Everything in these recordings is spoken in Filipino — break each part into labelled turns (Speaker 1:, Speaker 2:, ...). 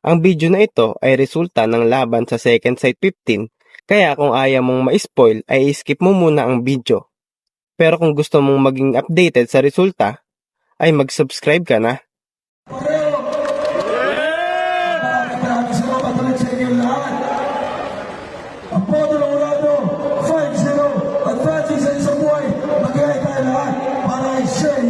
Speaker 1: Ang video na ito ay resulta ng laban sa Second Sight 15, kaya kung ayaw mong ma-spoil ay skip mo muna ang video. Pero kung gusto mong maging updated sa resulta, ay mag-subscribe ka na.
Speaker 2: Maraming salamat ulit sa inyo lahat. Ang Podo ng Urado, 5-0. Advancing sa isang buhay. Mag-iay tayo lahat para ay Shay.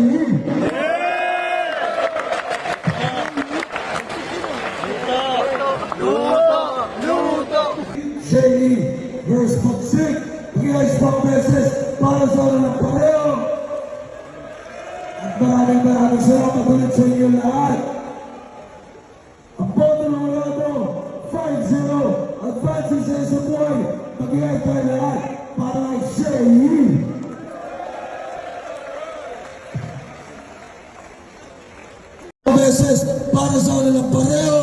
Speaker 2: Shay versus Pagsik. Mag-iay sa pang beses para sa ano ng pareho. At maraming salamat ulit sa inyo lahat. Ang Podo ng Urado, 5-0. Advancing sa isang buhay. Mag-iay tayo lahat para ay Shay. Beses para sa ano ng pareho.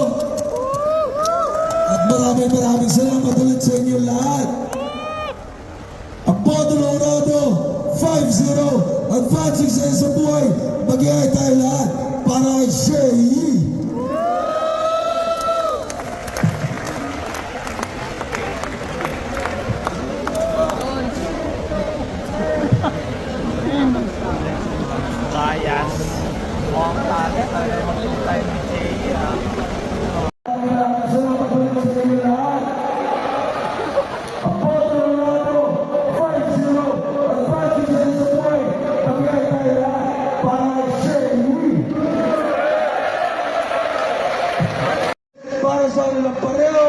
Speaker 2: At maraming salamat ulit sa inyo lahat. Ang Podo ng Urado, 5-0. Advancing sa isang buhay. Mag-iay tayo lahat para ay Shay.
Speaker 3: Bias. Mukhang talit. Mag-time ni Jay.
Speaker 2: Salamat ulit sa inyo lahat. Ang Podo ng Urado, 5-0. Advancing sa isang buhay. Mag-iay tayo lahat para ay Shay. Para sa kanilang pareho.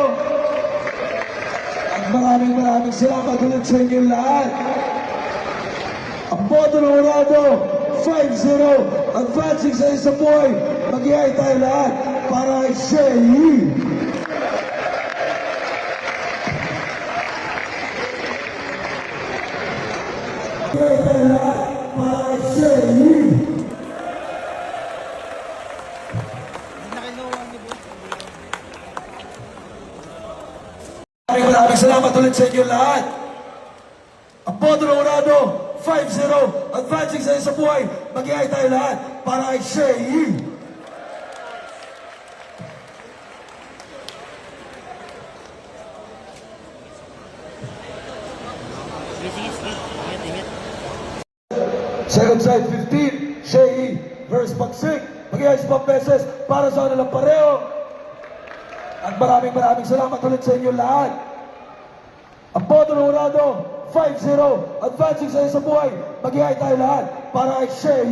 Speaker 2: At maraming salamat ulit sa inyo lahat. Ang Podo ng Urado, 5-0. Advancing sa isang buhay. Mag-iay tayo lahat para ay Shay. Mag-iay tayo lahat para ay Shay. Maraming salamat ulit sa inyo lahat. Ang Podo ng Urado, 5-0. Advancing sa isang buhay. Mag-iay tayo lahat para ay Shay. Second side 15, Shay versus Pagsik. Mag-iay sa pang beses para sa kanilang pareho. At maraming salamat ulit sa inyo lahat. Ang Podo ng Urado, 5-0. Advancing sa isang buhay. Mag-iay tayo lahat para ay Shay.